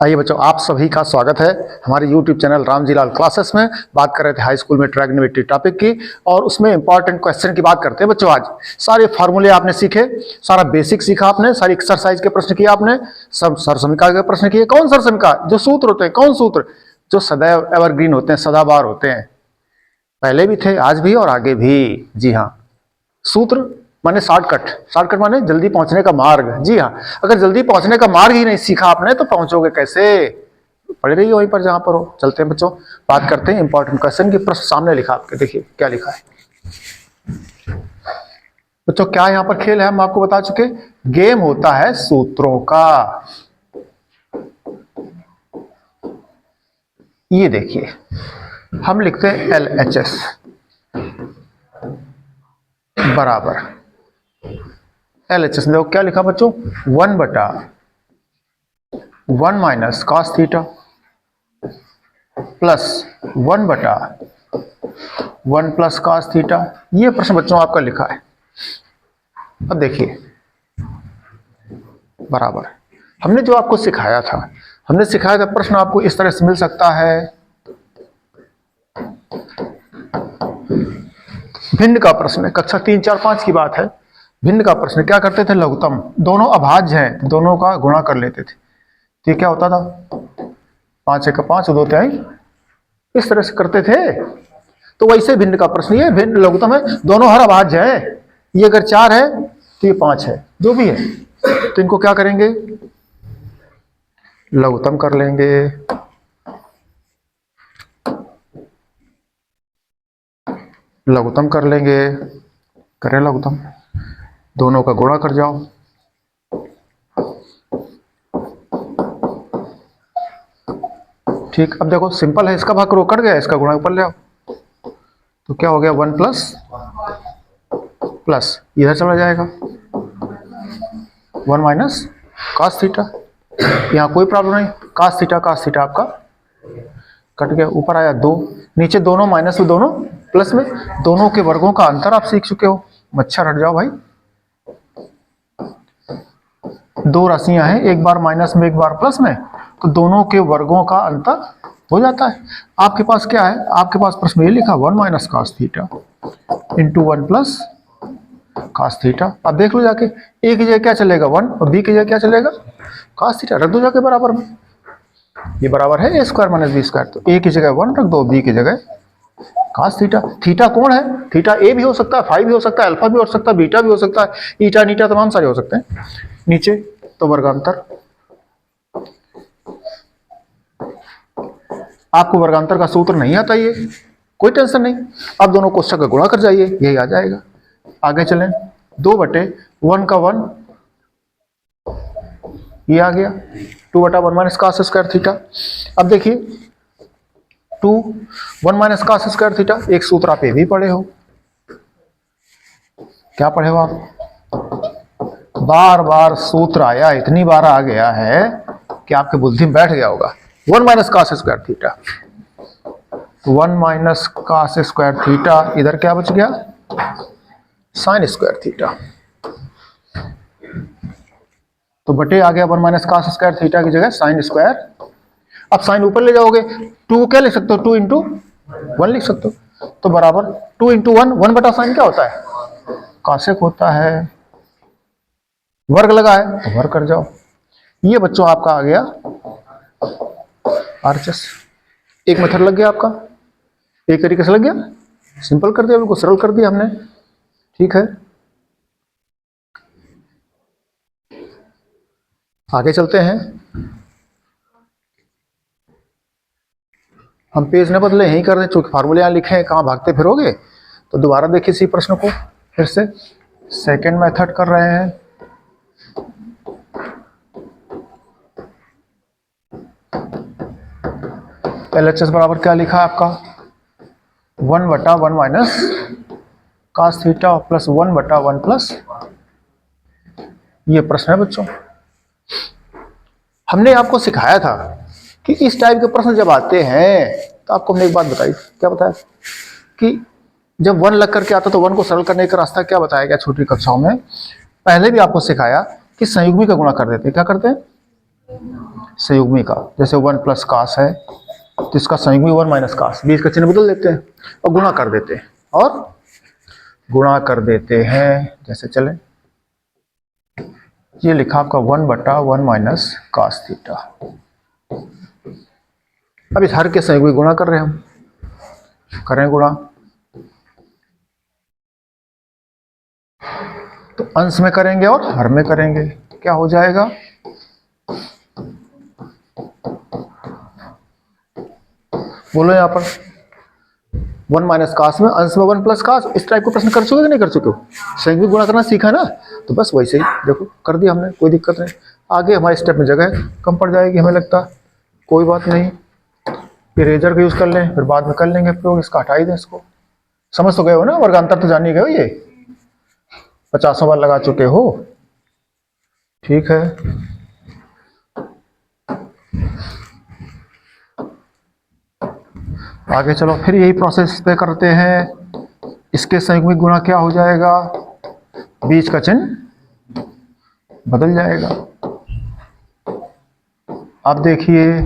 आइए बच्चों, आप सभी का स्वागत है हमारे YouTube channel Ramji Lal classes में। बात कर रहे थे हाई स्कूल में ट्रायगोनोमेट्री टॉपिक की, और उसमें इंपॉर्टेंट क्वेश्चन की बात करते हैं बच्चों। आज सारे फार्मूले आपने सीखे, सारा बेसिक सीखा आपने, सारी एक्सरसाइज के प्रश्न किए आपने, सब सरसमिका के प्रश्न किए। कौन सरसमिका? जो सूत्र होते हैं। कौन सूत्र? जो सदैव एवरग्रीन होते हैं, सदाबहार होते हैं, पहले भी थे, आज भी और आगे भी। जी हाँ, सूत्र माने शॉर्टकट। शॉर्टकट माने जल्दी पहुंचने का मार्ग। जी हाँ, अगर जल्दी पहुंचने का मार्ग ही नहीं सीखा आपने तो पहुंचोगे कैसे? पढ़ रही हो वहीं पर जहां पर हो। चलते हैं बच्चों, बात करते हैं इंपॉर्टेंट क्वेश्चन की। प्रश्न सामने लिखा आपके, देखिए क्या लिखा है बच्चों। क्या यहां पर खेल है हम आपको बता चुके। गेम होता है सूत्रों का। ये देखिए, हम लिखते हैं LHS बराबर LHS में क्या लिखा बच्चों? 1/1 minus cos theta plus 1/1 plus cos theta. ये प्रश्न बच्चों आपका लिखा है। अब देखिए, बराबर हमने जो आपको सिखाया था, प्रश्न आपको इस तरह से मिल सकता है। भिन्न का प्रश्न है, कक्षा 3, 4, 5 की बात है। भिन्न का प्रश्न क्या करते थे? लघुत्तम, दोनों अभाज्य हैं, दोनों का गुणा कर लेते थे। तो क्या होता था? 5 × 5 2 तिहाई, इस तरह से करते थे। तो वैसे भिन्न का प्रश्न, ये भिन्न लघुत्तम है, दोनों हर अभाज्य है। ये अगर 4 है तो ये 5 है, जो भी है, तो इनको क्या करेंगे? लघुत्तम कर लेंगे। लघुत्तम कर लेंगे, करें लघुत्तम, दोनों का गुणा कर जाओ। ठीक, अब देखो सिंपल है, इसका भाग करो, कट गया, इसका गुणा ऊपर ले आओ, तो क्या हो गया? 1 प्लस इधर चला जाएगा 1 माइनस कॉस थीटा। यहाँ कोई प्रॉब्लम नहीं, कॉस थीटा आपका कट गया, ऊपर आया 2, नीचे दोनों माइनस में, दोनों प्लस में, दोनों के वर्गों का अंतर आप सीख चुके हो। मच्छर हट जाओ भाई। 2 राशियां हैं, एक बार माइनस में एक बार प्लस में, तो दोनों के वर्गों का अंतर हो जाता है। आपके पास क्या है? आपके पास प्रश्न ये लिखा 1 minus cos theta into 1 plus cos theta. अब देख लो जाके, ए की जगह क्या चलेगा? 1, और बी की जगह क्या चलेगा? Cos theta. रख दो जाके बराबर में, ये बराबर है a² माइनस b²। तो a की जगह 1 रख दो, b की जगह कॉस थीटा। थीटा कौन है? थीटा a भी हो सकता है, फाई भी हो सकता है, अल्फा भी हो सकता है, बीटा भी हो सकता है, ईटा नीटा तमाम सारे हो सकते हैं। नीचे तो वर्गांतर, आपको वर्गांतर का सूत्र नहीं आता, ये कोई टेंशन नहीं। अब दोनों कोष्ठक का गुणा कर जाइए, यही आ जाएगा। आगे चलें, 2/1 का 1, ये आ गया 2/1 माइनस cos² थीटा। अब देखिए 2 1 माइनस cos² थीटा, एक सूत्र आप ये भी पढ़े हो। क्या पढ़े हो आप? बार बार सूत्र आया, इतनी बार आ गया है कि आपके बुद्धि में बैठ गया होगा। 1 minus cos² theta, 1 minus cos² theta, इधर क्या बच गया? sin² theta. तो बटे आ गया 1 माइनस cos² थीटा की जगह sin²। अब साइन ऊपर ले जाओगे, 2 क्या लिख सकते हो? 2 × 1 लिख सकते हो, तो बराबर 2 × 1, 1/sin क्या होता है? कॉसेक होता है। वर्ग लगा है तो वर्ग कर जाओ। ये बच्चों आपका आ गया RHS। एक मेथड लग गया आपका, एक तरीके से लग गया, सिंपल कर दिया, बिल्कुल सरल कर दिया हमने। ठीक है, आगे चलते हैं। हम पेज न बदले, यही कर रहे हैं, चूंकि फार्मूले यहां लिखे हैं, कहां भागते फिरोगे। तो दोबारा देखिए इसी प्रश्न को फिर से, सेकेंड मेथड कर रहे हैं। LHS बराबर क्या लिखा है आपका? 1/1 minus cos theta plus 1/1 plus, ये प्रश्न है बच्चों। हमने आपको सिखाया था कि इस टाइप के प्रश्न जब आते हैं तो आपको हमने एक बात बताई। क्या बताया? कि जब 1 लग करके आता तो 1 को सरल करने का रास्ता क्या बताया गया छोटी कक्षाओं में। पहले भी आपको सिखाया कि संयुग्मी का गुणा कर देते। क्या करते हैं? संयुग्मी का, जैसे 1 प्लस कास है तो इसका संयुग्मी 1 माइनस कास, बीच का चिन्ह बदल देते हैं और गुणा कर देते हैं, और गुणा कर देते हैं। जैसे चले, ये लिखा आपका 1/1 माइनस कास थीटा। अब इस हर के संयुग्मी गुणा कर रहे हैं हम, करें गुणा, तो अंश में करेंगे और हर में करेंगे, क्या हो जाएगा, बोलो यहां पर 1 माइनस कास में अंश में 1 प्लस कास। इस टाइप को प्रश्न कर चुके कि नहीं कर चुके हो? संयुग्मी गुणा करना सीखा ना, तो बस वैसे ही देखो कर दिया हमने, कोई दिक्कत नहीं। आगे हमारे स्टेप में जगह कम पड़ जाएगी हमें लगता, कोई बात नहीं, इरेजर का यूज कर लें, फिर बाद में कर लेंगे प्रयोग, इसका हटा ही दें इसको। समझ तो गए हो ना, वर्गांतर तो जान ही गए हो, ये 50 बार लगा चुके हो, ठीक है। आगे चलो, फिर यही प्रोसेस पे करते हैं। इसके संयुग्मिक गुणा क्या हो जाएगा, बीच का चिन्ह बदल जाएगा। अब देखिए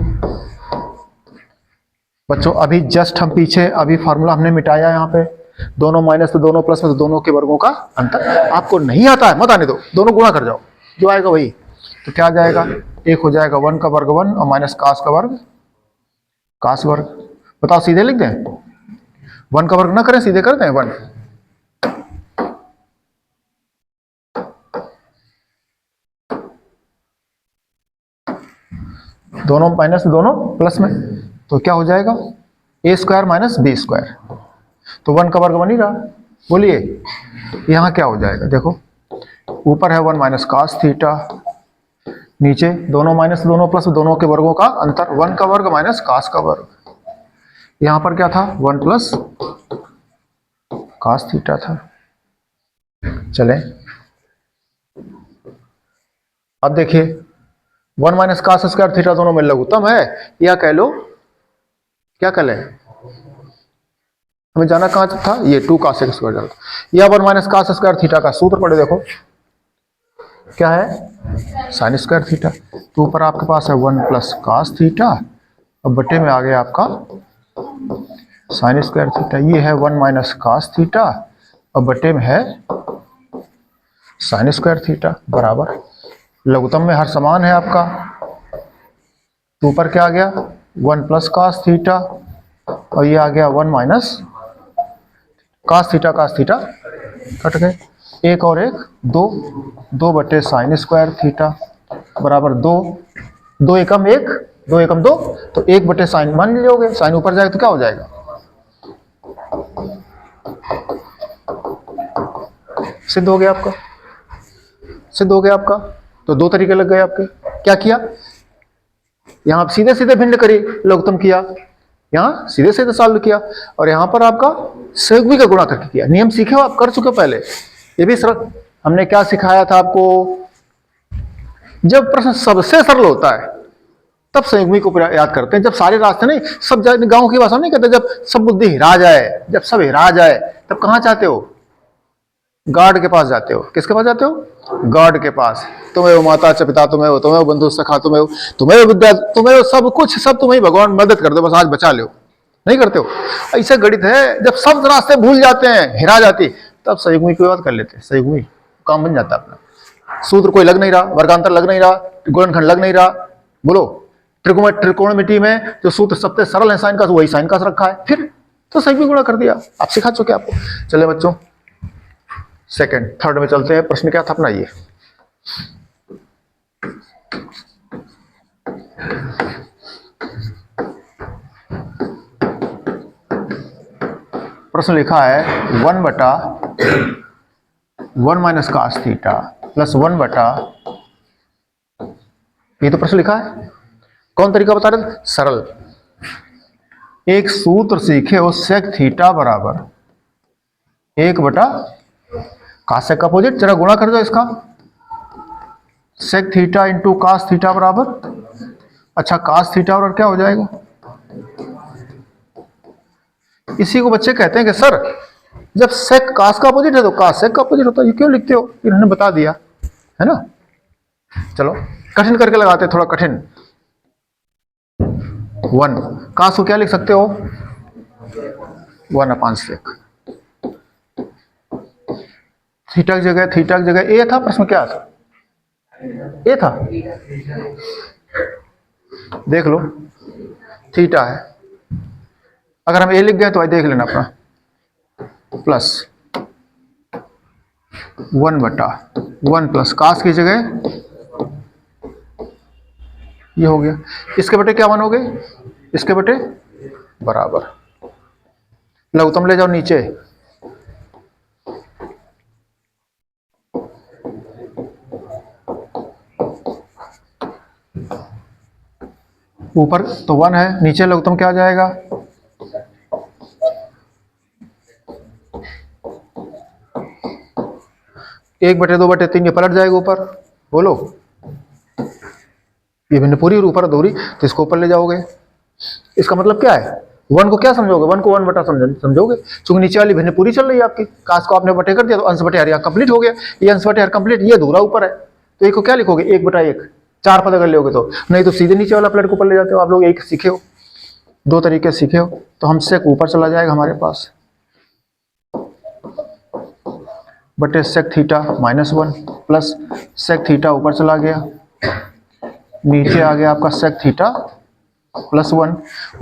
बच्चों, अभी जस्ट हम पीछे अभी फार्मूला हमने मिटाया, यहाँ पे दोनों माइनस तो दोनों प्लस में तो दोनों के वर्गों का अंतर। आपको नहीं आता है मत आने दो, दोनों गुणा कर जाओ, जो आएगा वही। तो क्या आ जाएगा, एक हो जाएगा 1 का वर्ग 1 और माइनस कास का वर्ग कास वर्ग। बताओ सीधे लिख दें, 1 का वर्ग ना करें, सीधे कर दें 1। दोनों माइनस दोनों प्लस में, तो क्या हो जाएगा, ए स्क्वायर माइनस बी स्क्वायर। तो 1 का वर्ग बन ही रहा, बोलिए यहां क्या हो जाएगा, देखो ऊपर है 1 माइनस कास थीटा, नीचे दोनों माइनस दोनों प्लस दोनों के वर्गों का अंतर, 1 का वर्ग माइनस कास का वर्ग। यहां पर क्या था, 1 प्लस कास थीटा था। चले अब देखिए, 1 माइनस कास स्क्वायर थीटा दोनों में लघुत्तम है, या कह लो क्या कह लें, हमें जाना कहां था, ये 2 कास स्क्वायर जाना, या 1 माइनस कास स्क्वायर थीटा का सूत्र पढ़े, देखो क्या है, साइन स्क्वायर थीटा। तो ऊपर आपके पास है 1 प्लस कास थीटा और बटे में आ गया आपका साइन स्क्वायर थीटा। ये है 1 माइनस कास थीटा और बटे में है साइन स्क्वायर थीटा, बराबर लघुत्तम में हर समान है आपका। तो ऊपर क्या आ गया, 1 प्लस कास थीटा और ये आ गया 1 माइनस कास थीटा कट गए, एक और एक 2 बटे साइन स्क्वायर थीटा बराबर 2 एकम 1 2 एकम 2, तो 1 बटे साइन मान लोगे, साइन ऊपर जाएगा तो क्या हो जाएगा, सिद्ध हो गया आपका, सिद्ध हो गया आपका। तो 2 तरीके लग गए आपके, क्या किया, यहां आप सीधे सीधे भिन्न करी लघुत्तम किया, यहां सीधे सीधे सॉल्व किया, और यहां पर आपका संयुग्मी का गुणा करके किया। नियम सीखे हो आप, कर चुके हो पहले, ये भी सरल। हमने क्या सिखाया था आपको, जब प्रश्न सबसे सरल होता है तब संयुग्मी को याद करते हैं, जब सारे रास्ते नहीं, सब गांव की भाषा नहीं कहते, जब सब बुद्धि हिरा जाए, जब सब हिरा जाए तब कहां चाहते हो, गॉड के पास जाते हो। किसके पास जाते हो, गॉड के पास। तुम्हें वो माता च पिता, तुम्हें हो, तुम्हें बंधु सखा, तुम्हें विद्या, तुम्हें सब कुछ, सब तुम्हें भगवान मदद कर दो, बस आज बचा लो, नहीं करते हो। ऐसे गणित है, जब सब रास्ते भूल जाते हैं, हिरा जाती, तब संयुग्मी की बात कर लेते हैं, संयुग्मी काम बन जाता है अपना। सूत्र कोई लग नहीं रहा, वर्गांतर लग नहीं रहा, गुणनखंड लग नहीं रहा, बोलो त्रिकोणमिति में जो सूत्र सबसे सरल है साइन का, वही साइन का रखा है, फिर तो संयुग्मी गुणा कर दिया, आप सिखा चुके आपको। चले बच्चों सेकंड थर्ड में चलते हैं। प्रश्न क्या था अपना, ये प्रश्न लिखा है 1/1 माइनस कास थीटा प्लस 1/, ये तो प्रश्न लिखा है। कौन तरीका बता रहे थे, सरल। एक सूत्र सीखे हो, सेक थीटा बराबर 1/, कास सेक का अपोजिट, जरा गुणा कर दो इसका, sec theta into cos theta बराबर, अच्छा कास थीटा और क्या हो जाएगा, इसी को बच्चे कहते हैं कि सर जब सेक कास का अपोजिट है तो कास सेक का अपोजिट होता है, ये क्यों लिखते हो, इन्होंने बता दिया है ना। चलो कठिन करके लगाते हैं, थोड़ा कठिन। 1 काश को क्या लिख सकते हो, 1/sec। थीटा की जगह ए था, प्रश्न क्या था, ए था, देख लो थीटा है, अगर हम ए लिख गए तो आई देख लेना अपना, प्लस 1/1 प्लस काश की जगह ये हो गया, इसके बटे क्या बनोगे, इसके बटे बराबर, लघुत्तम ले जाओ नीचे, ऊपर तो 1 है, नीचे लघुत्तम क्या आ जाएगा, एक बटे 2/3, ये पलट जाएगा ऊपर, बोलो ये भिन्न पूरी और ऊपर अधूरी, तो इसको ऊपर ले जाओगे। इसका मतलब क्या है, 1 को क्या समझोगे, 1 को 1 बटा समझोगे, चूंकि नीचे वाली भिन्न पूरी चल रही है आपकी, काश को आपने बटे कर दिया तो अंश बटे हर यहाँ कंप्लीट हो गया, ये अंश बटे हर कंप्लीट, ये अधूरा ऊपर है, तो एक को क्या लिखोगे, 1/1, 4 पद अगर लोगे तो, नहीं तो सीधे नीचे वाला प्लेट को ऊपर ले जाते हो आप लोग, एक सीखे हो, 2 तरीके सीखे हो, तो हमसे ऊपर चला जाएगा हमारे पास, बटे sec theta -1 plus sec theta ऊपर चला गया, नीचे आ गया आपका सेक थीटा +1,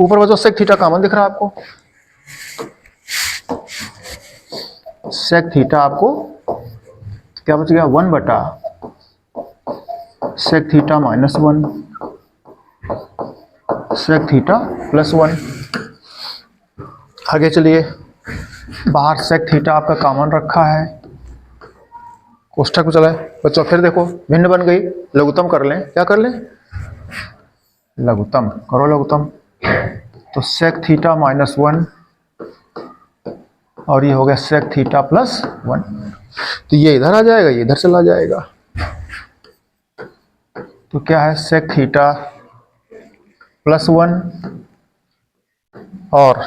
ऊपर बचो सेक थीटा कॉमन दिख रहा है आपको, सेक थीटा आपको क्या बच गया, 1 बटा सेक थीटा -1 सेक थीटा +1। आगे चलिए, बाहर सेक थीटा आपका कॉमन रखा है, कोष्ठक में चला है बच्चों, फिर देखो भिन्न बन गई, लघुत्तम कर लें, क्या कर लें, लघुत्तम करो, लघुत्तम, तो सेक थीटा -1 और ये हो गया सेक थीटा +1, तो ये इधर आ जाएगा, ये इधर चला जाएगा, तो क्या है सेक थीटा +1 और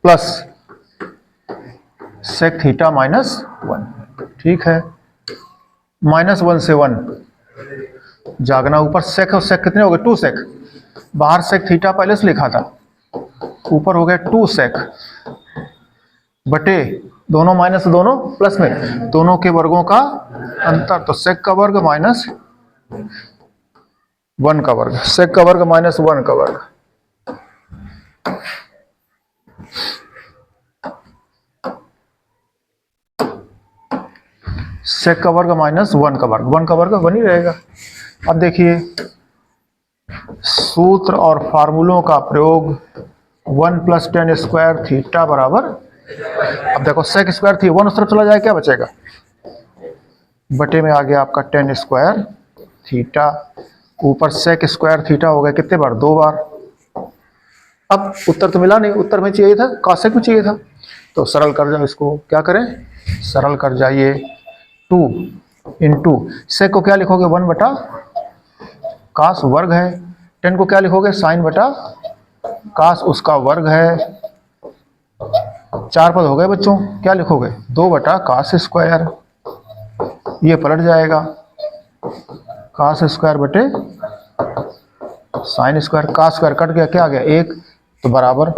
प्लस सेक थीटा -1, ठीक है, -1 से 1 जागना, ऊपर सेक और सेक कितने हो गए, 2 सेक, बाहर सेक थीटा पहले से लिखा था, ऊपर हो गया 2 सेक बटे दोनों माइनस दोनों प्लस में, दोनों के वर्गों का अंतर, तो सेक का वर्ग -1 का वर्ग, सेक का वर्ग -1 का वर्ग, सेक का वर्ग -1 का वर्ग, 1 का वर्ग 1 ही रहेगा। अब देखिए सूत्र और फार्मूलों का प्रयोग, 1 + tan स्क्वायर थीटा बराबर, अब देखो सेक स्क्वायर थी, 1 उस तरफ चला जाए क्या बचेगा, बटे में आ गया आपका tan स्क्वायर थीटा, ऊपर सेक स्क्वायर थीटा हो गया कितने बार, 2 बार। अब उत्तर तो मिला नहीं, उत्तर में चाहिए था, कॉसेक में चाहिए था, तो सरल कर जाओ इसको, क्या करें, सरल कर जाइए, 2 × सेक को क्या लिखोगे, 1 बटा काश वर्ग है, tan को क्या लिखोगे, साइन बटा काश उसका वर्ग है, 4 पद हो गए बच्चों, क्या लिखोगे, 2 बटा काश स्क्वायर, ये पलट जाएगा, काश स्क्वायर बटे साइन स्क्वायर, काश स्क्वायर कट गया, क्या आ गया 1, तो बराबर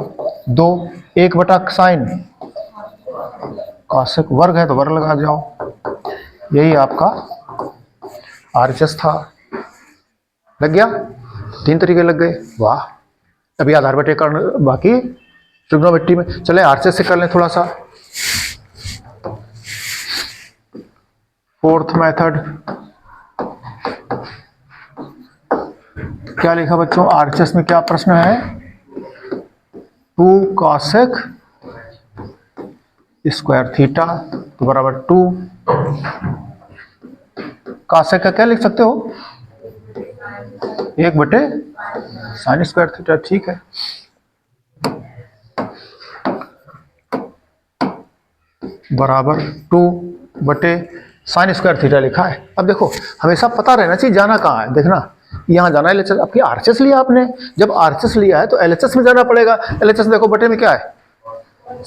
2, 1 बटा साइन, काशिक वर्ग है तो वर्ग लगा जाओ, यही आपका RHS था। लग गया, 3 तरीके लग गए, वाह। अभी आधार बटे करना बाकी, ट्रिग्नोमेट्री में, चले RHS से कर लें थोड़ा सा। 4th मेथड क्या लिखा बच्चों, RHS में क्या प्रश्न है, 2 कॉसेक स्क्वायर थीटा तो बराबर 2, कॉसेक का क्या लिख सकते हो, 1 बटे साइन स्क्वायर थीटा, ठीक है। बराबर 2 बटे साइन स्क्वायर थीटा लिखा है। अब देखो हमेशा पता रहना चाहिए जाना कहाँ है, देखना यहाँ जाना है LHS, आपकी RHS लिया आपने, जब RHS लिया है तो LHS में जाना पड़ेगा, LHS देखो बटे में क्या है,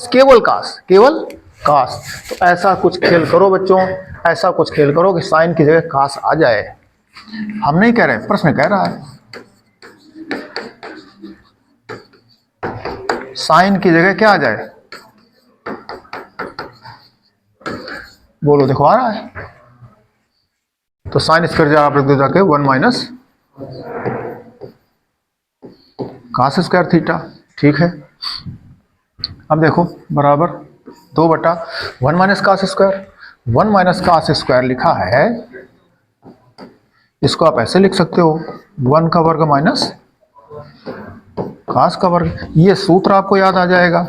केवल काश, केवल काश, तो ऐसा कुछ खेल करो बच्चों, ऐसा कुछ खेल करो कि साइन की जगह काश आ जाए, हम नहीं कह रहे, प्रश्न कह रहा है। साइन की जगह क्या आ जाए, बोलो, देखो आ रहा है। तो साइन स्क्वायर आप रख दो जाके 1 माइनस कास स्क्वायर थीटा, ठीक है। अब देखो बराबर 2/1 minus cos square, 1 minus cos square लिखा है, इसको आप ऐसे लिख सकते हो 1 का वर्ग माइनस कास का वर्ग। ये सूत्र आपको याद आ जाएगा,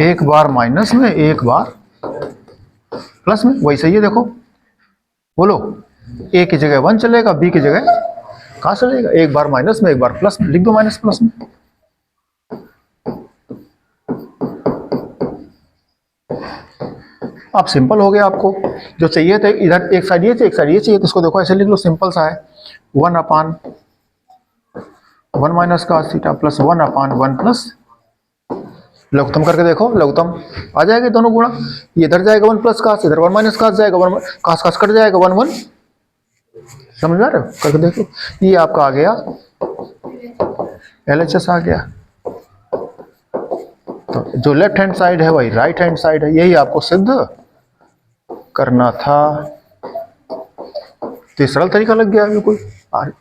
एक बार माइनस में एक बार प्लस में, वही सही है। देखो बोलो, ए की जगह 1 चलेगा, बी की जगह कास चलेगा, एक बार माइनस में एक बार प्लस में, लिख दो माइनस प्लस में। अब सिंपल हो गया, आपको जो चाहिए था, इधर एक साइड ये चाहिए एक साइड ये चाहिए, तो इसको देखो ऐसे लिख लो, सिंपल सा है। 1/1 minus cos theta plus 1/1 plus, लघुत्तम करके देखो, लघुत्तम आ जाएगा दोनों गुणा, ये इधर जाएगा 1 प्लस कास, इधर 1 माइनस कास जाएगा, 1 कास कास कट जाएगा, 1 1, समझ आ रहे हो, करके देखो। ये आपका आ गया LHS आ गया। तो जो लेफ्ट हैंड साइड है वही राइट हैंड साइड है, यही आपको सिद्ध करना था। तो सरल तरीका लग गया बिल्कुल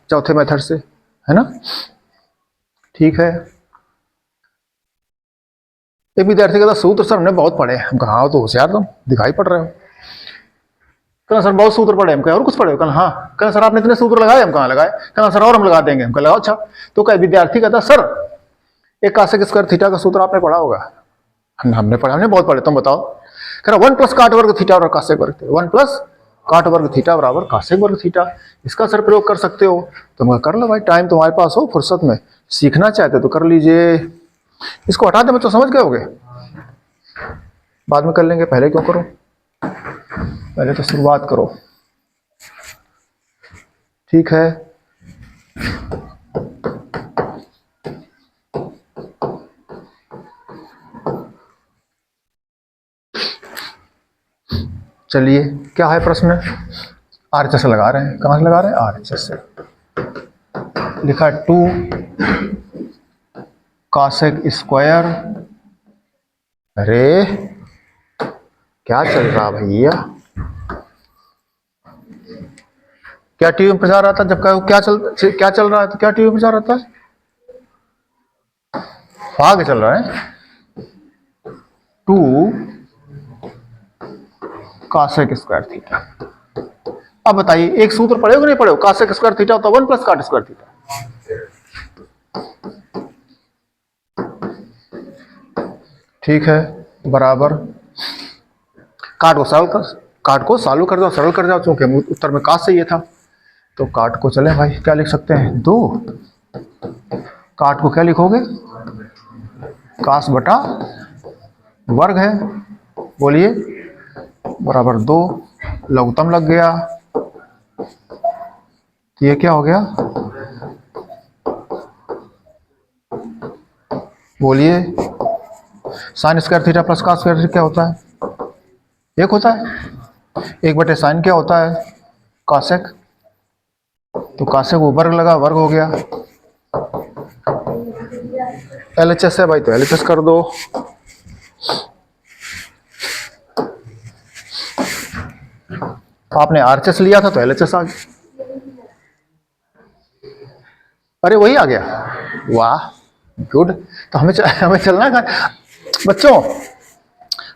चौथे मेथड से, है ना, ठीक है। एक विद्यार्थी कहता सूत्र सर हमने बहुत पढ़े, हम कहा तो होशियार तुम दिखाई पड़ रहे हो। कहना सर बहुत सूत्र पढ़े, हम कहा और कुछ पढ़े हो, कहना हाँ, कहना सर आपने इतने सूत्र लगाए, हम कहाँ लगाए, कहना सर और हम लगा देंगे, हम कहा लगाओ। अच्छा, तो क्या विद्यार्थी कहता सर एक कासेक स्क्वायर थीटा का सूत्र आपने पढ़ा होगा, हमने पढ़ा, हमने बहुत पढ़े, तुम बताओ। कह रहा 1 प्लस काट वर्ग थीटा और कासेक वर्ग, 1 प्लस काट वर्ग थीटा बराबर कासेक वर्ग थीटा, इसका सर प्रयोग कर सकते हो। तुम कर लो भाई, टाइम तुम्हारे पास हो, फुर्सत में सीखना चाहते तो कर लीजिए। इसको हटा दे, बच्चों समझ गए होगे, बाद में कर लेंगे, पहले क्यों करो, पहले तो शुरुआत करो, ठीक है। चलिए क्या है प्रश्न, RHS लगा रहे हैं, कहाँ से लगा रहे हैं, RHS से। लिखा 2 कासेक स्क्वायर, अरे क्या चल रहा भैया, क्या टीवी में प्रचार आता है, जब क्या चल रहा है, तो क्या टीवी में प्रचार आता है, आगे चल रहा है 2 कासेक स्क्वायर थीटा। अब बताइए एक सूत्र पढ़े हो नहीं पढ़े हो, कासेक स्क्वायर थीटा होता है 1 प्लस काट स्क्वायर थीटा, ठीक है, बराबर काट को सॉल्व कर दो, सरल कर जाओ, चूंकि उत्तर में काट चाहिए था, तो काट को चले भाई, क्या लिख सकते हैं 2, काट को क्या लिखोगे, कास बटा वर्ग है, बोलिए, बराबर 2, लघुत्तम लग गया, ये क्या हो गया, बोलिए, sine square theta plus cos square theta क्या होता है, एक होता है, 1/साइन क्या होता है, कासेक, तो कासेक को वर्ग लगा, वर्ग हो गया, LHS है भाई तो LHS कर दो, आपने RHS लिया था तो LHS आ गया, अरे वही आ गया, वाह गुड। तो हमें चलना है बच्चों,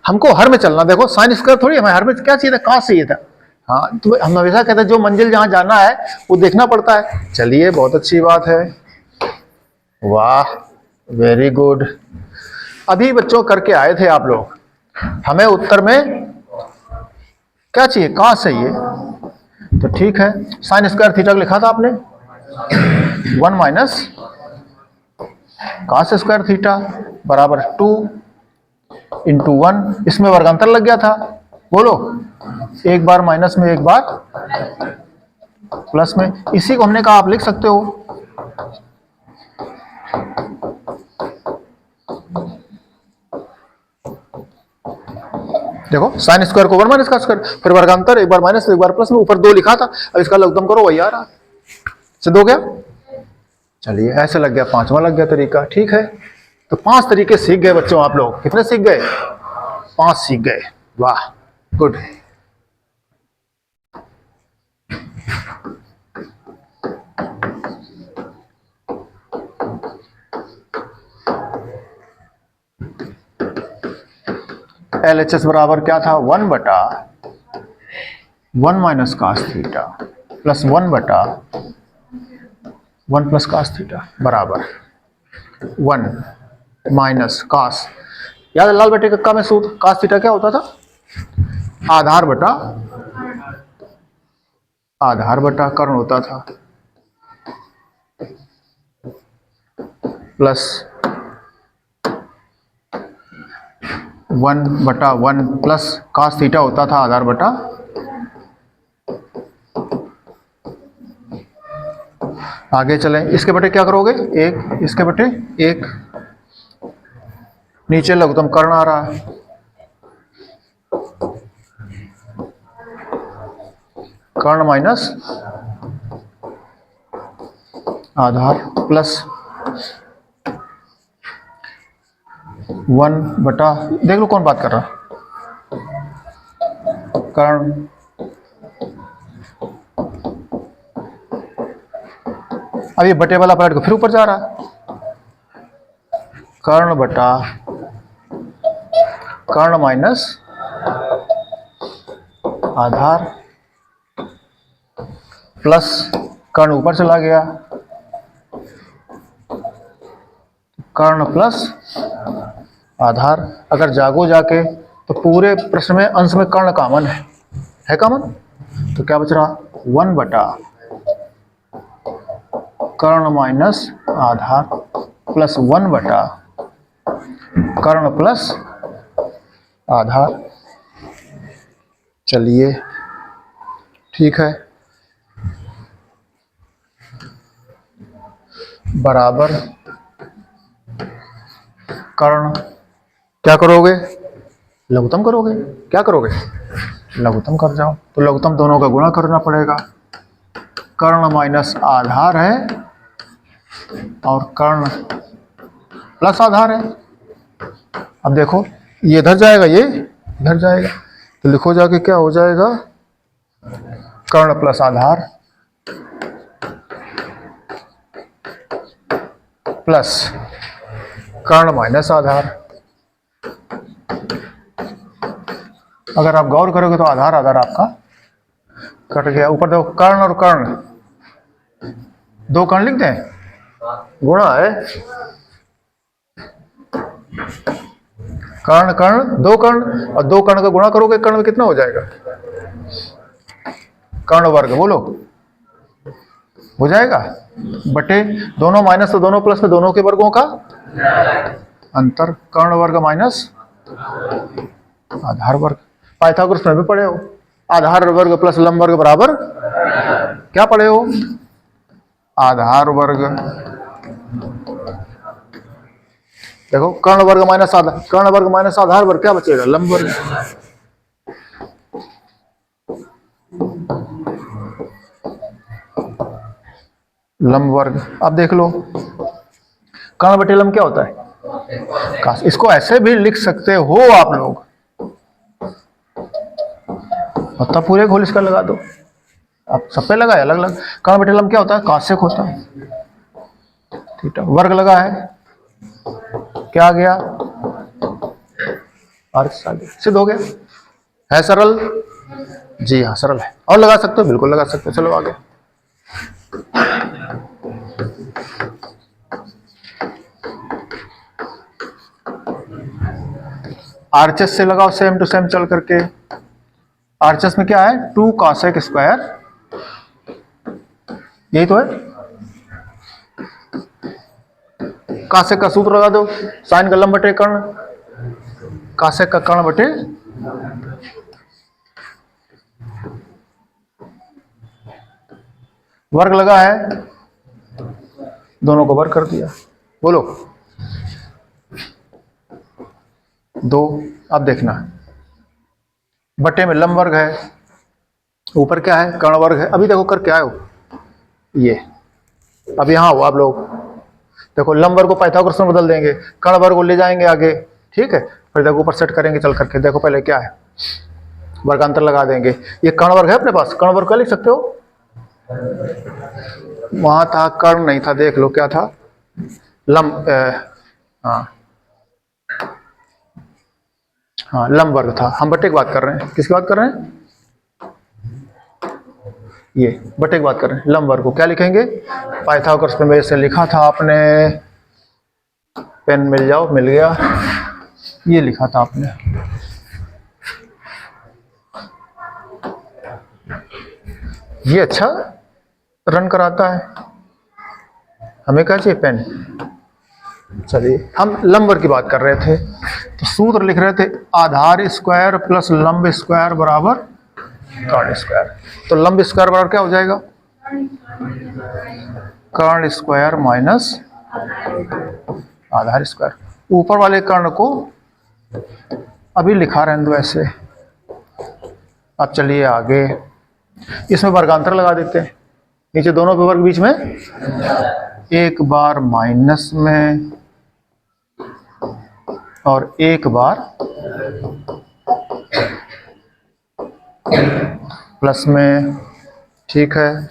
हमको हर में चलना, देखो साइन स्क्वायर थोड़ी, हमें हर में क्या चाहिए था, कास चाहिए था, हाँ, तो हम हमेशा कहते हैं जो मंजिल जहां जाना है वो देखना पड़ता है। चलिए बहुत अच्छी बात है, वाह वेरी गुड। अभी बच्चों करके आए थे आप लोग, हमें उत्तर में क्या चाहिए, कास चाहिए, तो ठीक है, साइन स्क्वायर थीटा लिखा था आपने 1 माइनस कास स्क्वायर थीटा बराबर 2 इंटू 1, इसमें वर्गांतर लग गया था, बोलो, एक बार माइनस में एक बार प्लस में, इसी को हमने कहा आप लिख सकते हो, देखो साइन स्क्वायर को 1 माइनस का स्क्वायर, फिर वर्गांतर, एक बार माइनस एक बार प्लस में, ऊपर 2 लिखा था, अब इसका लघुत्तम करो वही आ रहा। सिद्ध हो गया। चलिए ऐसे लग गया, पांचवा लग गया तरीका। ठीक है, तो 5 तरीके सीख गए बच्चों आप लोग। कितने सीख गए? 5 सीख गए। वाह, गुड। LHS बराबर क्या था? 1 बटा 1 माइनस कास थीटा प्लस 1 बटा 1 प्लस कास थीटा बराबर 1 माइनस कास। याद है लाल बेटे कक्का में सूत्र? कास थीटा क्या होता था? आधार बटा कर्ण होता था, प्लस 1 बटा 1 प्लस कास थीटा होता था आधार बटा। आगे चलें, इसके बटे क्या करोगे? 1, इसके बटे 1, नीचे लघुत्तम कर्ण आ रहा है, कर्ण माइनस आधार प्लस 1 बटा, देख लो कौन बात कर रहा है, कर्ण अब ये बटे वाला पलट को फिर ऊपर जा रहा है, कर्ण बटा कर्ण माइनस आधार प्लस कर्ण ऊपर चला गया, कर्ण प्लस आधार। अगर जागो जाके तो पूरे प्रश्न में अंश में कर्ण कॉमन है कॉमन, तो क्या बच रहा? 1 बटा कर्ण माइनस आधार प्लस 1 बटा कर्ण प्लस आधार। चलिए ठीक है, बराबर कर्ण, क्या करोगे? लघुत्तम करोगे। क्या करोगे? लघुत्तम कर जाओ, तो लघुत्तम दोनों का गुणा करना पड़ेगा। कर्ण माइनस आधार है और कर्ण प्लस आधार है। अब देखो ये इधर जाएगा, ये इधर जाएगा, तो लिखो जाके क्या हो जाएगा? कर्ण प्लस आधार प्लस कर्ण माइनस आधार। अगर आप गौर करोगे तो आधार आपका कट गया। ऊपर देखो कर्ण और कर्ण, 2 कर्ण लिख दें, गुणा है, कर्ण कर्ण 2 कर्ण, और 2 कर्ण का गुणा करोगे कर्ण में कितना हो जाएगा? कर्ण वर्ग, बोलो हो जाएगा, बटे दोनों माइनस तो दोनों प्लस में दोनों के वर्गों का अंतर, कर्ण वर्ग माइनस आधार वर्ग। पाइथागोरस में भी पढ़े हो, आधार वर्ग प्लस लंब वर्ग बराबर क्या पढ़े हो? आधार वर्ग। देखो कर्ण वर्ग माइनस आधार, कर्ण वर्ग माइनस आधार वर्ग क्या बचेगा? लंब वर्ग। लंब वर्ग। अब देख लो कर्ण बटे लंब क्या होता है? काश। इसको ऐसे भी लिख सकते हो आप लोग, और तब पूरे घोल इसका लगा दो। अब सब पे लगा है अलग अलग। कर्ण बटे लंब क्या होता है? कासेक होता है, थीटा। वर्ग लगा है, क्या आ गया? अर्थ आ गया। सिद्ध हो गया। है सरल? जी हाँ सरल है। और लगा सकते हो? बिल्कुल लगा सकते हो। चलो आगे। आरएचएस से लगाओ, सेम टू सेम चल करके। आरएचएस में क्या है? 2 कॉसेक स्क्वायर, यही तो है। कासेक का सूत्र लगा दो, साइन का लंब बटे कर्ण, कासेक का कर्ण बटे वर्ग लगा है, दोनों को वर्ग कर दिया। बोलो 2। अब देखना बटे में लंब वर्ग है, ऊपर क्या है, कर्ण वर्ग है। अभी देखो कर क्या हो ये, अब यहाँ हो आप लोग, देखो लंब वर्ग को पाइथागोरस में बदल देंगे, कर्ण वर्ग को ले जाएंगे आगे, ठीक है। फिर देखो ऊपर सेट करेंगे चल करके, देखो पहले क्या है, वर्गांतर लगा देंगे। ये कर्ण वर्ग है अपने पास, कर्ण वर्ग क्या लिख सकते हो, वहां था कर्ण नहीं था, देख लो क्या था, लंब, हाँ हाँ लंब वर्ग था। हम बटे की बात कर रहे हैं, किसकी बात कर रहे हैं, ये बटे की बात कर रहे हैं। लंब वर्ग को क्या लिखेंगे, पाइथागोरस में से लिखा था आपने, पेन मिल जाओ, मिल गया, ये लिखा था आपने, ये अच्छा रन कराता है, हमें क्या चाहिए, पेन। चलिए हम लंब वर्ग की बात कर रहे थे, तो सूत्र लिख रहे थे आधार स्क्वायर प्लस लंब स्क्वायर बराबर कर्ण स्क्वायर। तो लंब स्क्वायर बराबर क्या हो जाएगा, कर्ण स्क्वायर माइनस आधार स्क्वायर। ऊपर वाले कर्ण को अभी लिखा रहने दो ऐसे। अब चलिए आगे, इसमें वर्गांतर लगा देते हैं, नीचे दोनों के वर्ग बीच में एक बार माइनस में और एक बार प्लस में, ठीक है।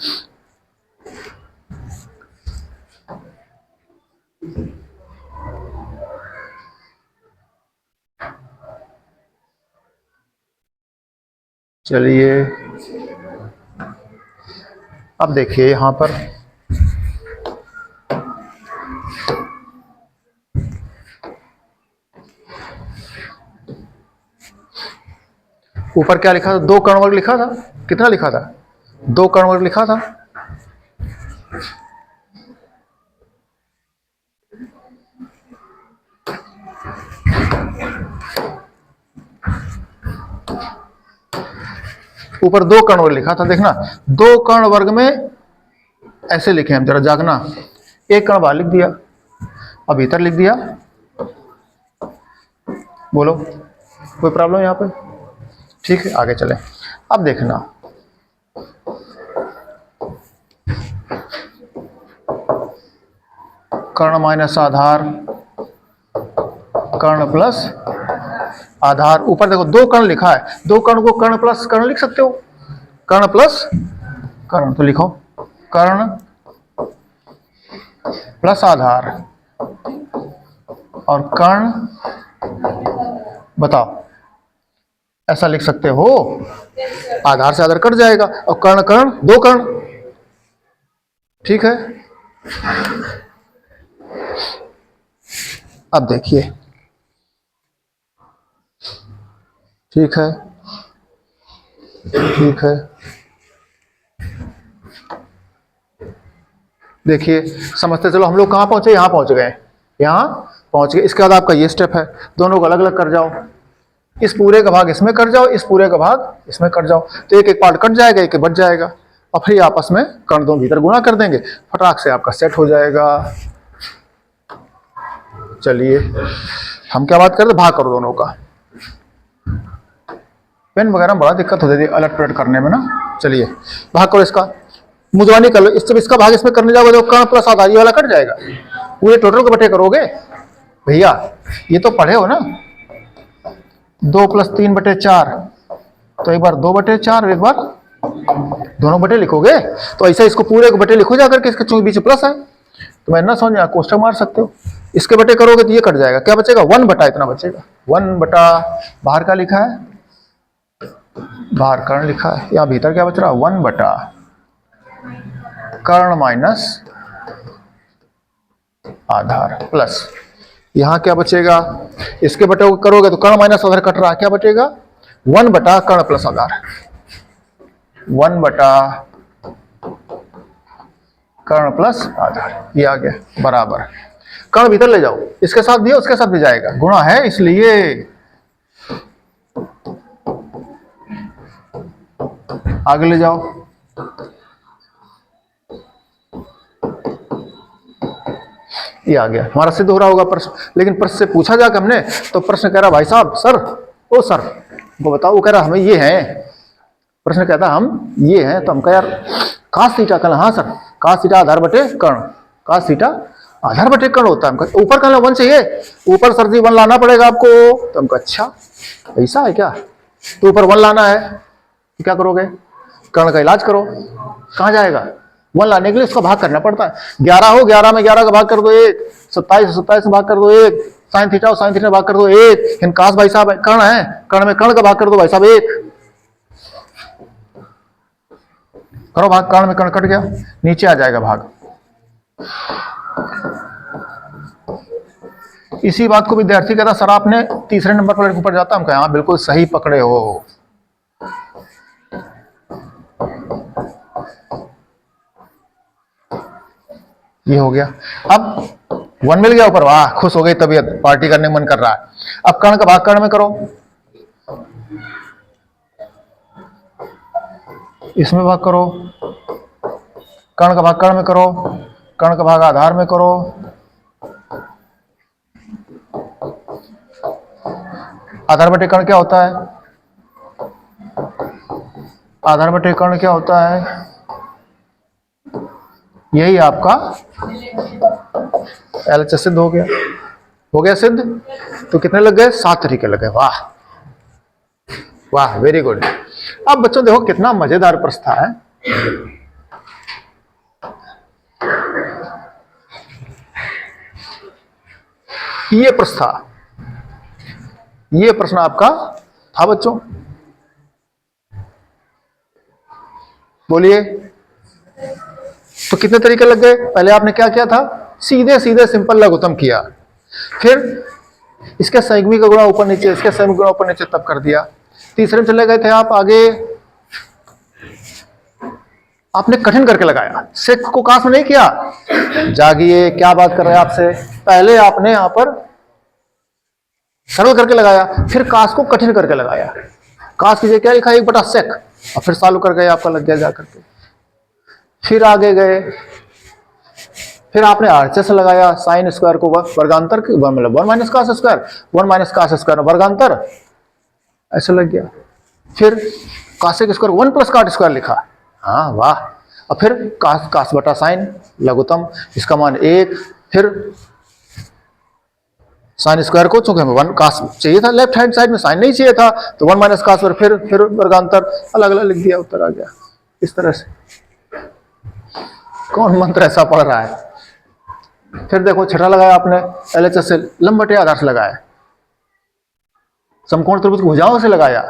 चलिए अब देखिए यहां पर ऊपर क्या लिखा था, दो कर्ण वर्ग लिखा था, कितना लिखा था, दो कर्ण वर्ग लिखा था। ऊपर दो कर्ण वर्ग लिखा था, देखना दो कर्ण वर्ग में ऐसे लिखे हम, जरा जागना, एक कर्ण बाहर लिख दिया, अब भीतर लिख दिया, बोलो कोई प्रॉब्लम यहाँ पे, ठीक है। आगे चले, अब देखना कर्ण माइनस आधार, कर्ण प्लस आधार। ऊपर देखो दो कर्ण लिखा है, दो कर्ण को कर्ण प्लस कर्ण लिख सकते हो, कर्ण प्लस कर्ण, तो लिखो कर्ण प्लस आधार और कर्ण, बताओ ऐसा लिख सकते हो, आधार से आधार कट जाएगा और कर्ण कर्ण दो कर्ण, ठीक है। अब देखिए, ठीक है, ठीक है, देखिए समझते चलो, हम लोग कहाँ पहुंचे, यहाँ पहुंच गए, यहाँ पहुंच गए। इसके बाद आपका ये स्टेप है, दोनों को अलग अलग कर जाओ, इस पूरे का भाग इसमें कर जाओ, इस पूरे का भाग इसमें कर जाओ, तो एक एक पार्ट कट जाएगा, एक एक बच जाएगा, और फिर आपस में कर्ण दोनों भीतर गुणा कर देंगे, फटाक से आपका सेट हो जाएगा। चलिए हम क्या बात कर रहे, भाग करो दोनों का, पेन वगैरह में बड़ा दिक्कत हो जाती है अलट पलट करने में ना। चलिए भाग करो, इसका मुजवानी कर लो, इसका भाग इसमें करने जाओगे तो कर्ण प्लस आधार ये वाला कट जाएगा, पूरे टोटल को बटे करोगे भैया, ये तो पढ़े हो ना, 2 + 3 बटे 4, तो एक बार 2 बटे 4, एक बार दोनों बटे लिखोगे, तो ऐसा इसको पूरे को बटे लिखो जाकर के, इसके चूंकि बीच प्लस है तो मैं ना समझ कोष्टक मार सकते हो, इसके बटे करोगे तो ये कट जाएगा, क्या बचेगा 1 बटा इतना बचेगा, 1 बटा बाहर का लिखा है, बाहर कर्ण लिखा है, या भीतर क्या बच रहा है 1 बटा कर्ण माइनस आधार प्लस, यहां क्या बचेगा, इसके बटे करोगे तो कर्ण माइनस आधार कट रहा है, क्या बचेगा 1 बटा कर्ण प्लस आधार, 1 बटा कर्ण प्लस आधार, ये आ गया बराबर, कर्ण भीतर ले जाओ, इसके साथ भी है उसके साथ भी जाएगा, गुणा है इसलिए, आगे ले जाओ, ये आ गया, हमारा सिद्ध हो रहा होगा प्रश्न, लेकिन प्रश्न से पूछा जाकर हमने तो प्रश्न कह रहा भाई साहब सर, ओ सर वो बताओ, वो कह रहा हमें ये है, प्रश्न कहता हम ये हैं, तो हम कह यार cos थीटा कर्ण, हाँ सर cos थीटा आधार बटे कर्ण, cos थीटा आधार बटे कर्ण होता है। हम ऊपर कर्ण 1 चाहिए, ऊपर सर जी 1 लाना पड़ेगा आपको। तो हमको अच्छा ऐसा है क्या, तो ऊपर 1 लाना है, तो क्या करोगे, कर्ण का इलाज करो, कहाँ जाएगा, 1 लाने के लिए उसका भाग करना पड़ता है। 11 हो, 11 में 11 का भाग कर दो 1, 27 में भाग कर दो 1, साइन थीटा हो, साइन थीटा भाग कर दो 1, इन काश भाई साहब कर्ण है, कर्ण में कर्ण का भाग कर दो भाई साहब 1, करो भाग, कर्ण में कर्ण कट गया, नीचे आ जाएगा भाग। इसी बात को विद्यार्थी कहता सर आपने तीसरे नंबर पर ऊपर जाता, हम कहें हाँ बिल्कुल सही पकड़े हो। ये हो गया, अब 1 मिल गया ऊपर, वाह खुश हो गई तबीयत, पार्टी करने का मन कर रहा है। अब कर्ण का भाग कर्ण में करो, इसमें भाग करो, कर्ण का भाग कर्ण में करो, कर्ण का भाग आधार में करो, आधार बटे कर्ण क्या होता है, आधार बटे कर्ण क्या होता है, यही आपका LHS सिद्ध हो गया, हो गया सिद्ध। तो कितने लग गए, 7 तरीके लग गए, वाह वाह वेरी गुड। अब बच्चों देखो कितना मजेदार प्रश्न है, ये प्रश्न था, ये प्रश्न आपका था बच्चों, बोलिए। तो कितने तरीके लग गए, पहले आपने क्या किया था, सीधे सीधे सिंपल लघुत्तम किया, फिर इसके संयुग्मी का गुणा ऊपर नीचे, इसके संयुग्मी गुणा ऊपर नीचे तब कर दिया। तीसरे में चले गए थे आप आगे, आपने कठिन करके लगाया, सेक को काश में नहीं किया, जागिए क्या बात कर रहे हैं आपसे, पहले आपने यहां पर सरल करके लगाया, फिर काश को कठिन करके लगाया, काश कीजिए क्या लिखा 1/sec, और फिर चालू कर गए, आपका लग गया जा करके। फिर आगे गए, फिर आपने RHS लगाया, साइन स्क्वायर को वर्गांतर मतलब 1 minus cos square, 1 minus cos square वर्गांतर, ऐसे लग गया। फिर cosec square 1 plus cot square लिखा, हाँ वाह। और फिर कास बटा साइन लघुत्तम, इसका मान 1, फिर साइन स्क्वायर को, चूंकि हमें 1 कास चाहिए था, लेफ्ट हैंड साइड में साइन नहीं चाहिए था, तो 1 माइनस कास, फिर वर्गांतर, अलग अलग लिख दिया, उत्तर आ गया इस तरह से। कौन मंत्र ऐसा पढ़ रहा है। फिर देखो छठा लगाया आपने LHS से, लंब बटे आधार से लगाया, समकोण त्रिभुज की भुजाओं से लगाया।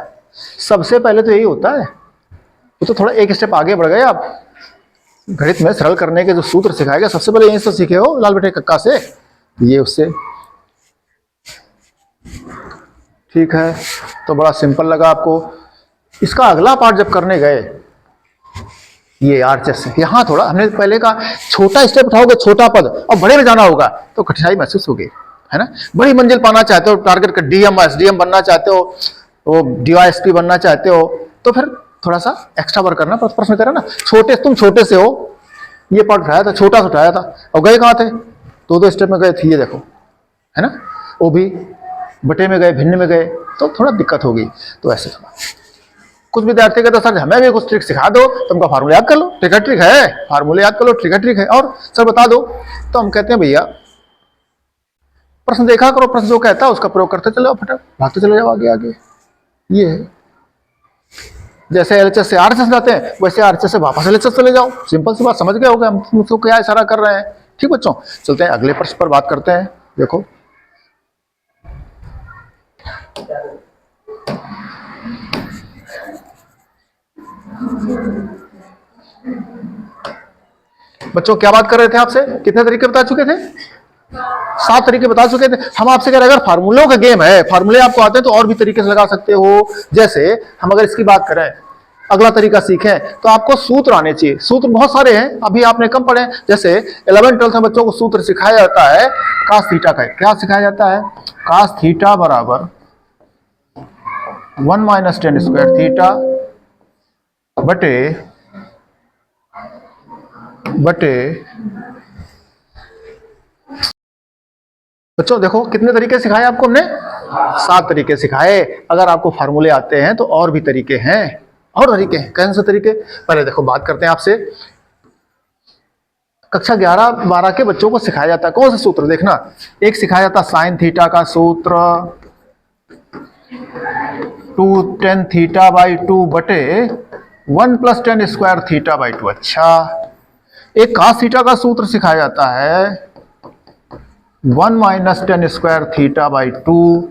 सबसे पहले तो यही होता है, वो तो थोड़ा एक स्टेप आगे बढ़ गए आप, गणित में सरल करने के जो सूत्र सिखाए गए सबसे पहले यहीं से सीखे हो, लाल बटे कक्का से, ये उससे ठीक है। तो बड़ा सिंपल लगा आपको। इसका अगला पार्ट जब करने गए, ये RHS से, यहाँ थोड़ा हमने पहले का छोटा स्टेप उठाओगे, छोटा पद, और बड़े में जाना होगा तो कठिनाई महसूस होगी, है ना। बड़ी मंजिल पाना चाहते हो, टारगेट का DM SDM बनना चाहते हो, वो DYSP बनना चाहते हो, तो फिर थोड़ा सा एक्स्ट्रा वर्क करना। प्रश्न करा ना, छोटे तुम छोटे से हो, ये पार्ट उठाया था, छोटा सा उठाया था, और गए कहाँ थे, 2 स्टेप में गए थे, ये देखो, है ना, वो भी बटे में गए, भिन्न में गए, तो थोड़ा दिक्कत होगी। तो ऐसे थोड़ा कुछ विद्यार्थी कहते सर हमें भी कुछ ट्रिक सिखा दो, तुमका फार्मूला याद कर लो, ट्रिक है, फार्मूले याद कर लो, ट्रिक है, और सर बता दो। तो हम कहते हैं भैया प्रश्न देखा करो, प्रश्न जो कहता है उसका प्रयोग करते चले जाओ, फटाफट भागते चले जाओ आगे आगे। ये है, जैसे LHS से RHS जाते हैं, वैसे RHS से वापस LHS चले जाओ, सिंपल सी बात, समझ गए होगा हम तुमको क्या इशारा कर रहे हैं। ठीक बच्चों, चलते हैं अगले प्रश्न पर बात करते हैं। देखो बच्चों क्या बात कर रहे थे आपसे, कितने तरीके बता चुके थे, 7 तरीके बता चुके थे। हम आपसे कह रहे अगर फार्मूलों का गेम है, फार्मूले आपको आते हैं तो और भी तरीके से लगा सकते हो। जैसे हम अगर इसकी बात करें, अगला तरीका सीखें, तो आपको सूत्र आने चाहिए। सूत्र बहुत सारे हैं, अभी आपने कम पढ़े। जैसे 11th 12th में बच्चों को सूत्र सिखाया जाता है कास थीटा का, क्या सिखाया जाता है, कास थीटा बराबर 1 माइनस टेन स्क्वायर थीटा बटे बच्चों देखो कितने तरीके सिखाए आपको हमने, 7 तरीके सिखाए। अगर आपको फार्मूले आते हैं तो और भी तरीके हैं, कौन से तरीके? पहले देखो बात करते हैं आपसे, कक्षा 11-12 के बच्चों को सिखाया जाता है कौन सा सूत्र? देखना, एक सिखाया जाता साइन थीटा का सूत्र 2 tan θ/2 बटे 1 + tan स्क्वायर θ/2। अच्छा, एक cos थीटा का सूत्र सिखाया जाता है 1 - tan स्क्वायर θ/2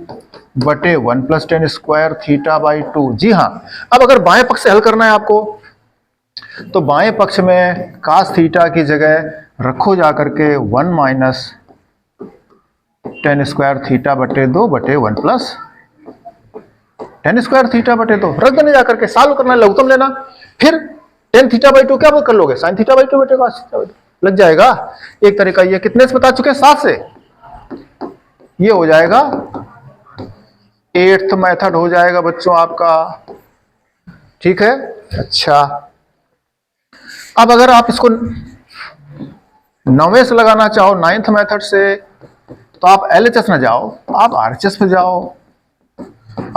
बटे 1 + tan स्क्वायर θ/2। जी हाँ, अब अगर बाएं पक्ष से हल करना है आपको, तो बाएं पक्ष में cos थीटा की जगह रखो जाकर के 1 - tan स्क्वायर θ/2 बटे 1 + tan स्क्वायर θ/2 रख देने जाकर के, सॉल्व करना है, लघुत्तम लेना, फिर tan θ/2 क्या कर लोगे, sin θ/2 बटे cos θ/2 लग जाएगा। एक तरीका ये कितने से बता चुके, 7 से, ये हो जाएगा 8th मेथड हो जाएगा बच्चों आपका, ठीक है। अच्छा, अब अगर आप इसको 9वें से लगाना चाहो 9th मेथड से, तो आप LHS में जाओ, आप RHS पे जाओ।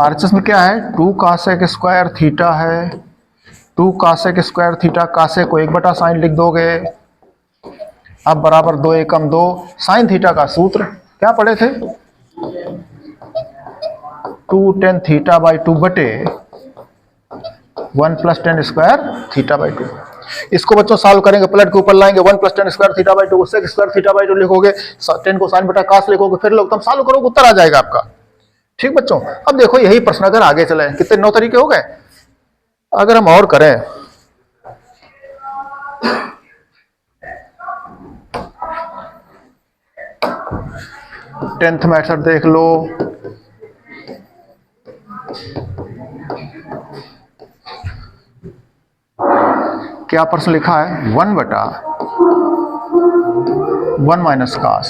RHS में क्या है, 2 cosec स्क्वायर थीटा है, 2 cosec स्क्वायर थीटा, cosec को 1/sin लिख दोगे, अब बराबर 2 एकम 2 sin थीटा का सूत्र क्या पढ़े थे, 2 tan θ/2 बटे 1 + tan स्क्वायर θ/2। इसको बच्चों सॉल्व करेंगे, पलट के ऊपर लाएंगे, 1 + tan स्क्वायर θ/2 को sec स्क्वायर θ/2 लिखोगे, tan को sin बटा cos लिखोगे, फिर लोग तुम सॉल्व करोगे, उत्तर आ जाएगा आपका। ठीक बच्चों, अब देखो यही प्रश्न अगर आगे चले, कितने 9 तरीके हो गए। अगर हम और करें, टेंथ मेथड देख लो, क्या प्रश्न लिखा है, 1/1 - cos।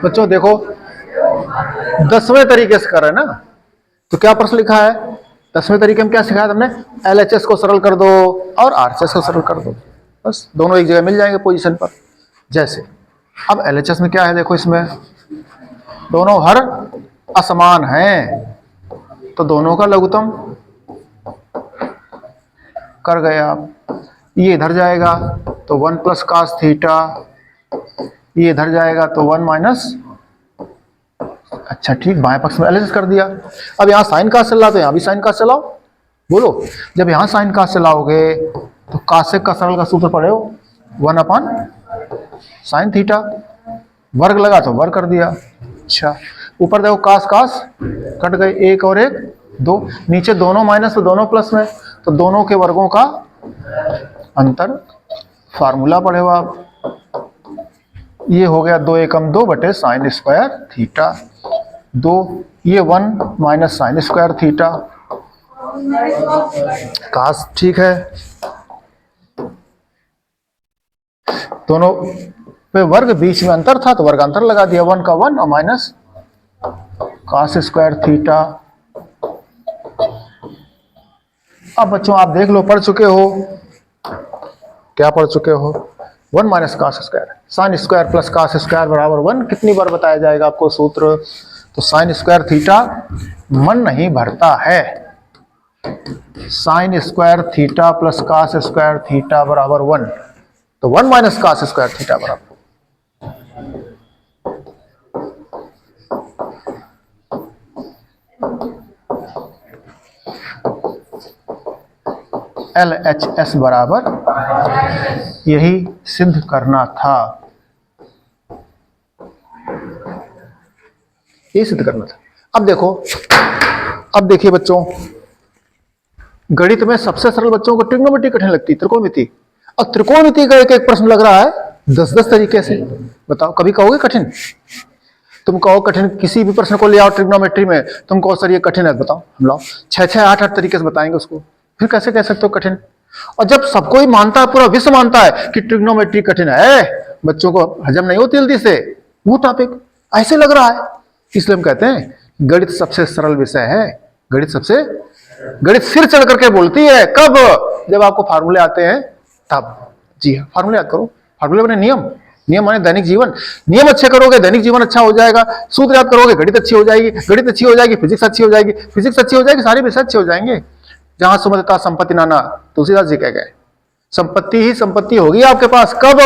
बच्चों देखो 10वें तरीके से कर रहे हैं ना, तो क्या प्रश्न लिखा है, 10वें तरीके में क्या सिखाया तुमने, LHS को सरल कर दो और RHS को सरल कर दो, बस दोनों एक जगह मिल जाएंगे पोजीशन पर। जैसे अब LHS में क्या है, देखो इसमें दोनों हर असमान हैं, तो दोनों का लघुत्तम कर गए आप। ये इधर जाएगा तो 1 + cos थीटा, ये इधर जाएगा तो 1 - अच्छा ठीक, बाएं पक्ष में LHS कर दिया। अब यहाँ साइन cos चल रहा, तो यहाँ भी साइन cos चलाओ। बोलो, जब यहाँ साइन cos चलाओगे तो cosec का सरल का सूत्र पढ़े हो, 1/sin थीटा, वर्ग लगा तो वर्ग कर दिया। अच्छा, ऊपर देखो cos कट गए, 1 और 1 2, नीचे दोनों माइनस तो दोनों प्लस में, तो दोनों के वर्गों का अंतर, फार्मूला पढ़े हो आप, ये हो गया 2 एकम 2 बटे sin स्क्वायर थीटा 2, ये 1 - sin स्क्वायर थीटा cos, ठीक है, दोनों पे वर्ग, बीच में अंतर था तो वर्ग अंतर लगा दिया, 1 का 1 और माइनस cos स्क्वायर थीटा। अब बच्चों आप देख लो, पढ़ चुके हो, क्या पढ़ चुके हो, 1 - cos square, sin square plus cos square बराबर 1, कितनी बार बताया जाएगा आपको सूत्र, तो sin स्क्वायर थीटा मन नहीं भरता है, sin square theta plus cos square theta बराबर 1, तो 1 - cos स्क्वायर थीटा बराबर LHS बराबर यही सिद्ध करना था, ये सिद्ध करना था। अब देखो, अब देखिए बच्चों, गणित में सबसे सरल बच्चों को ट्रिग्नोमेट्री कठिन लगती है, त्रिकोणमिति। अब त्रिकोणमिति का एक प्रश्न लग रहा है 10-10 तरीके से, बताओ कभी कहोगे कठिन, तुम कहो कठिन, किसी भी प्रश्न को ले आओ ट्रिग्नोमेट्री में, तुम कहो सर ये कठिन है, बताओ, हम लोग 6-6, 8-8 तरीके से बताएंगे उसको, फिर कैसे कह सकते हो कठिन। और जब सबको ही मानता है, पूरा विश्व मानता है कि ट्रिग्नोमेट्री कठिन है, बच्चों को हजम नहीं होती जल्दी से वो टॉपिक, ऐसे लग रहा है, इसलिए हम कहते हैं गणित सबसे सरल विषय है, गणित सिर चढ़ करके बोलती है, कब, जब आपको फार्मूले आते हैं तब। जी हाँ, फार्मूले याद करो, फार्मूले बने नियम, नियम माने दैनिक जीवन। नियम अच्छे करोगे दैनिक जीवन अच्छा हो जाएगा, सूत्र याद करोगे गणित अच्छी हो जाएगी, गणित अच्छी हो जाएगी फिजिक्स अच्छी हो जाएगी, फिजिक्स अच्छी हो जाएगी सारे विषय अच्छे हो जाएंगे। जहां सुमति संपत्ति नाना, तुलसीदास जी कह गए संपत्ति ही संपत्ति होगी आपके पास कब,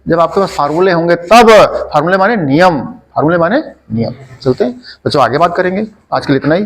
जब आपके पास फार्मूले होंगे तब। फार्मूले माने नियम, फार्मूले माने नियम। चलते हैं बच्चों आगे बात करेंगे, आज के लिए इतना ही।